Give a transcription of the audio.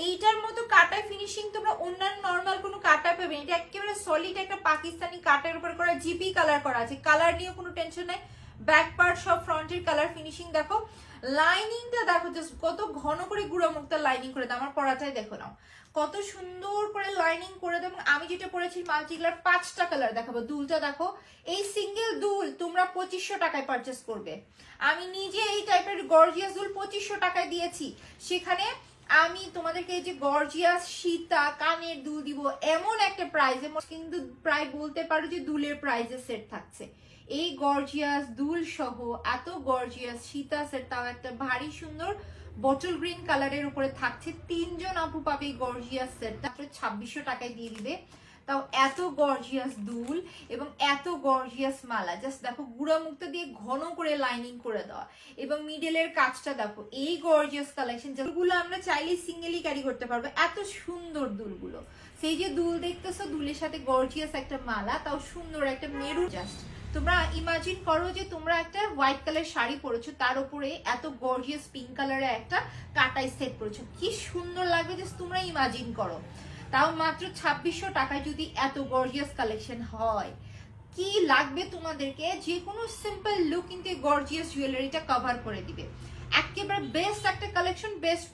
এইটার মতো কাটায় ফিনিশিং তোমরা অন্যান্য নরমাল কোনো কাটা পাবে, এটা একেবারে সলিড একটা পাকিস্তানি কাটার উপর করা, জিপি কালার করা আছে, কালার নিয়ে কোনো টেনশন নাই। ব্যাক পার্ট সব ফ্রন্টের কালার ফিনিশিং দেখো, লাইনিংটা দেখো জাস্ট কত ঘন করে গুঁড়ো মুক্তা লাইনিং করে দাও। আমার পরাটাই দেখো নাও কত সুন্দর করে লাইনিং করে দেবো। আমি যেটা পরেছি মাল্টি কালার, 5টা কালার দেখাবো। দুলটা দেখো, এই সিঙ্গেল দুল তোমরা 2500 টাকায় পারচেস করবে। আমি নিজে এই টাইপের গর্জিয়াস দুল 2500 টাকায় দিয়েছি, সেখানে আমি তোমাদেরকে এই যে গর্জিয়াস সীতা কানের দুল দিব এমন একটা প্রাইজে, কিন্তু প্রায় বলতে পারো যে দুলের প্রাইজে সেট থাকছে। এই গর্জিয়াস দুল সহ এত গর্জিয়াস সীতা সেট, তাও একটা ভারী সুন্দর বটল গ্রিন কালারের উপরে থাকছে। 3জন আপু পাবে এই গর্জিয়াস সেটটা 2600 টাকায় দিয়ে দিবে। তাও এত গর্জিয়াস দুল এবং এত গর্জিয়াস মালা, জাস্ট দেখো গুঁড়া মুক্তা দিয়ে ঘন করে লাইনিং করে দেওয়া, এবং মিডলের কাজটা দেখো। এই গর্জিয়াস কালেকশন যেগুলো আমরা চাইলে সিঙ্গেলি ক্যারি করতে পারবো, এত সুন্দর দুলগুলো। সেই যে দুল দেখতেছো, দুলের সাথে গর্জিয়াস একটা মালা, তাও সুন্দর একটা মেরুন। জাস্ট তোমরা ইমাজিন করো যে তোমরা একটা হোয়াইট কালার শাড়ি পরেছো, তার উপরে এত গর্জিয়াস পিঙ্ক কালারের একটা কাটাই সেট পরেছো, কি সুন্দর লাগবে জাস্ট তোমরা ইমাজিন করো। তাও মাত্র 2600 টাকায় যদি এত গর্জিয়াস কালেকশন হয়, কি লাগবে তোমাদেরকে। যে কোনো সিম্পল লুক কিন্তু গর্জিয়াস জুয়েলারিটা কভার করে দিবে। একেবারে বেস্ট একটা কালেকশন, বেস্ট